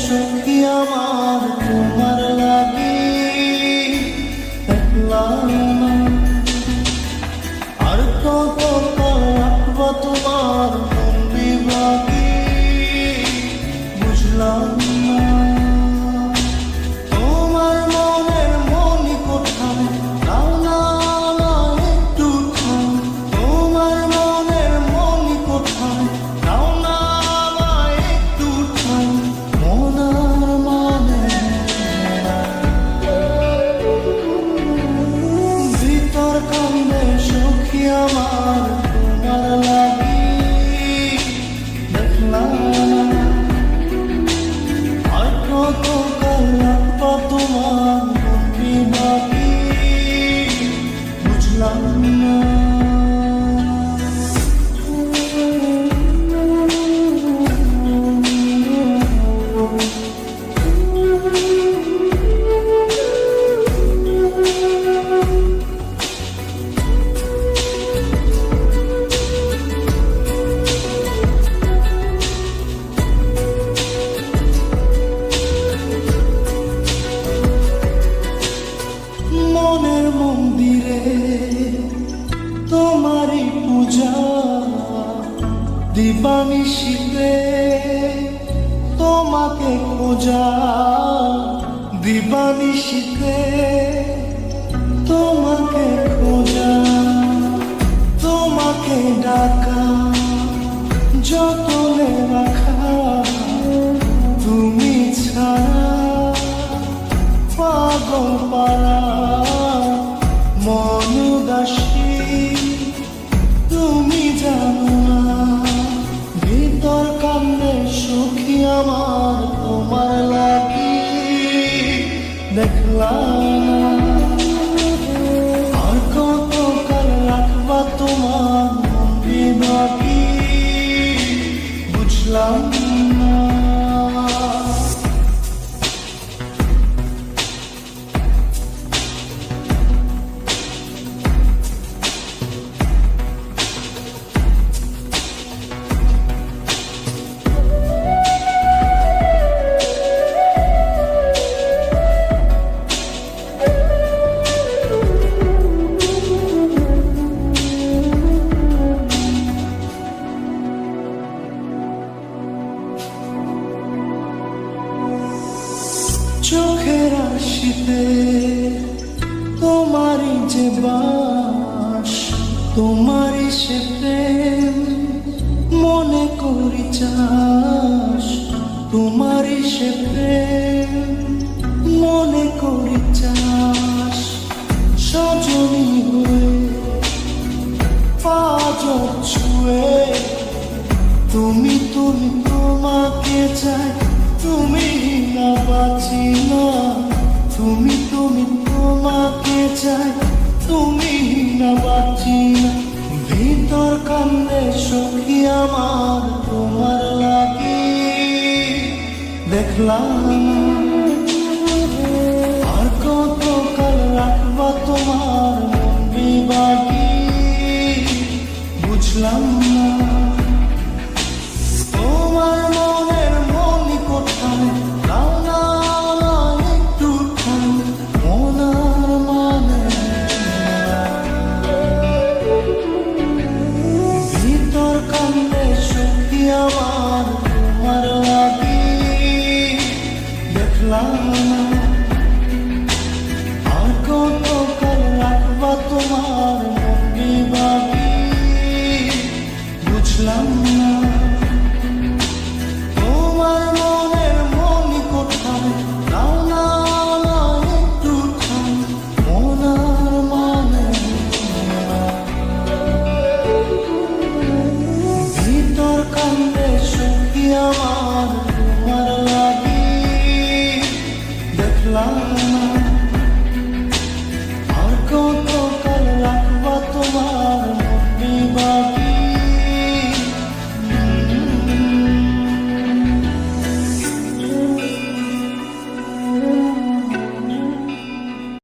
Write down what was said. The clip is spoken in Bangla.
সখী আমার তোমার লাগি দেখলাম না। আর কত কাল রাখবো তোমার মন বিভাগী বুঝলাম না। তোমার মনের মনি কোথায় দাও না একটু ঠাই। তোমার মনের মনি কোথায় দাও না একটু ঠাই। মনার মানে ভিতর কান্দে সখী আমার তোমার লাগি দেখলাম না। আর কত কাল রাখবো তোমার মন বিভাগী বুঝলাম না। মনের মন্দিরে তোমারই পূজা দিবানিশিতে তোমাকে খোঁজা। দিবানিশিতে তোমাকে খোঁজা তোমাকে ডাকা যতনে রাখা। তুমি ছাড়া পাগল পারা মন উদাসী তুমি জানো না। ভিতর কান্দে সখী আমার তোমার লাগি দেখলাম না। আর কত কাল রাখবা তোমার মন বিভাগী বুঝলাম না। চোখের আশিতে তোমারই যে বাস তোমারই সে প্রেম মনে করি চাস। তোমারই সে প্রেম মনে করি চাস। সজনী হয়ে পাঁচ ছুঁয়ে তুমি তুমি তোমাকে চাই। তুমি না বাঁচি না তুমি তুমি তোমাকে চাই। তুমি না বাঁচি না। ভিতর কান্দে সখী আমার তোমার লাগি দেখলাম না। আর কত কাল রাখবা তোমার মন বিভাগী বুঝলাম না। তোমার মনের মনি কোথায় দাও না একটু ঠাই। মনার মানে ভিতর কান্দে সখী আমার তোমার লাগি দেখলাম না। আর কত কাল রাখবা তোমার মন বিভাগী বুঝলাম না। তোমার মনের মনি কোথায় দাও না একটু ঠাই। মনার মানে ভিতর কান্দে সখী আমার তোমার লাগি দেখলাম না।